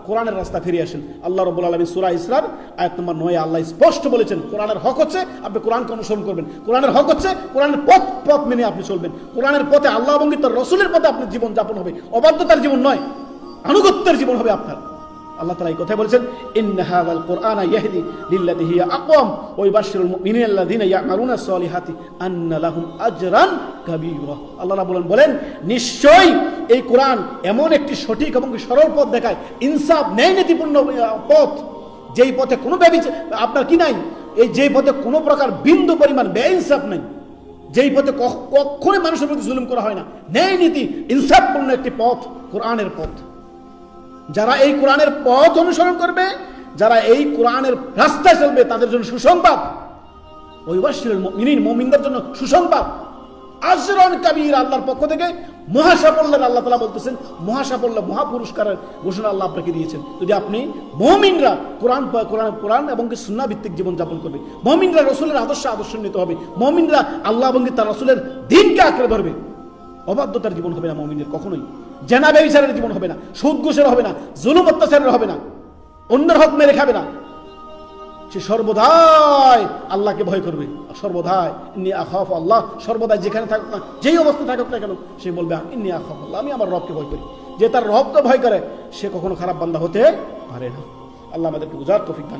কোরআনের রাস্তা ফিরে আসেন। আল্লাহ রাব্বুল আলামিন সূরা ইসরার আয়াত নম্বর 9 আল্লাহ স্পষ্ট বলেছেন, কোরআনের হক হচ্ছে আপনি কোরআনকে অনুসরণ করবেন, কোরআনের হক হচ্ছে কোরআনের পথ মেনে আপনি চলবেন, কোরআনের পথে আল্লাহ এবং তার রাসূলের পথে আপনার জীবন যাপন হবে, অবাধ্যতার জীবন নয়, আনুগত্যের জীবন হবে আপনার। আল্লাহ তাআলা এই কথাই বলেছেন, ইন্না হাযাল কুরআনা ইয়াহদি লিল্লাতী হিয়া আকওয়াম ওয়া ইউবাশশিরুল মুমিনিনা আল্লাযীনা ইয়া'মালুনা আস-সালিহাতি আন্না লাহুম আজরান কাবীরা। আল্লাহ রাব্বুল বলেন, নিশ্চয়ই এই কোরআন এমন একটি সঠিক এবং সরল পথ দেখায়, ইনসাফ ন্যায় নীতিপূর্ণ পথ, যেই পথে কোনো আপনার কি নাই, এই যেই পথে কোনো প্রকার বিন্দু পরিমাণ বেইনসাফ নাই, যেই পথে কখনোই মানুষের প্রতি জুলুম করা হয় না, ন্যায় নীতি ইনসাফপূর্ণ একটি পথ কোরআনের পথ। যারা এই কোরআনের পথ অনুসরণ করবে, যারা এই কোরআনের রাস্তায় চলবে, তাদের জন্য সুসংবাদ, ওয়াইবাশশিরুল মুমিনিন, মুমিনদের জন্য সুসংবাদ, আজরান কাবীরা, আল্লাহর পক্ষ থেকে মহাসাফল্যের, আল্লাহ তাআলা বলতেছেন মহাসাফল্য, মহাপুরস্কারের ঘোষণা আল্লাহ আপনাকে দিয়েছেন যদি আপনি মুমিনরা কোরআন এবং সুন্নাহ ভিত্তিক জীবন যাপন করবে, মুমিনরা রাসূলের আদর্শান্বিত হবে, মুমিনরা আল্লাহ এবং তার রাসূলের দ্বীনকে আঁকড়ে ধরবে। অবাধ্যতার জীবন হবে না মুমিনের কখনোই, জেনা ব্যভিচারের জীবন হবে না, সুদ ঘুষের হবে না, জুলুম অত্যাচারের হবে না, অন্যের হক মেরে খাবে না, সে সর্বদাই আল্লাহকে ভয় করবে, সর্বদাই ইন্নী আখাফু আল্লাহ, সর্বদাই যেখানে থাকুক না, যেই অবস্থা থাকুক না কেন, সে বলবে ইন্নী আখাফু আল্লাহ, আমি আমার রবকে ভয় করি। যে তার রবকে ভয় করে সে কখনো খারাপ বান্দা হতে পারে না। আল্লাহ আমাদেরকে বুঝার তৌফিক দান।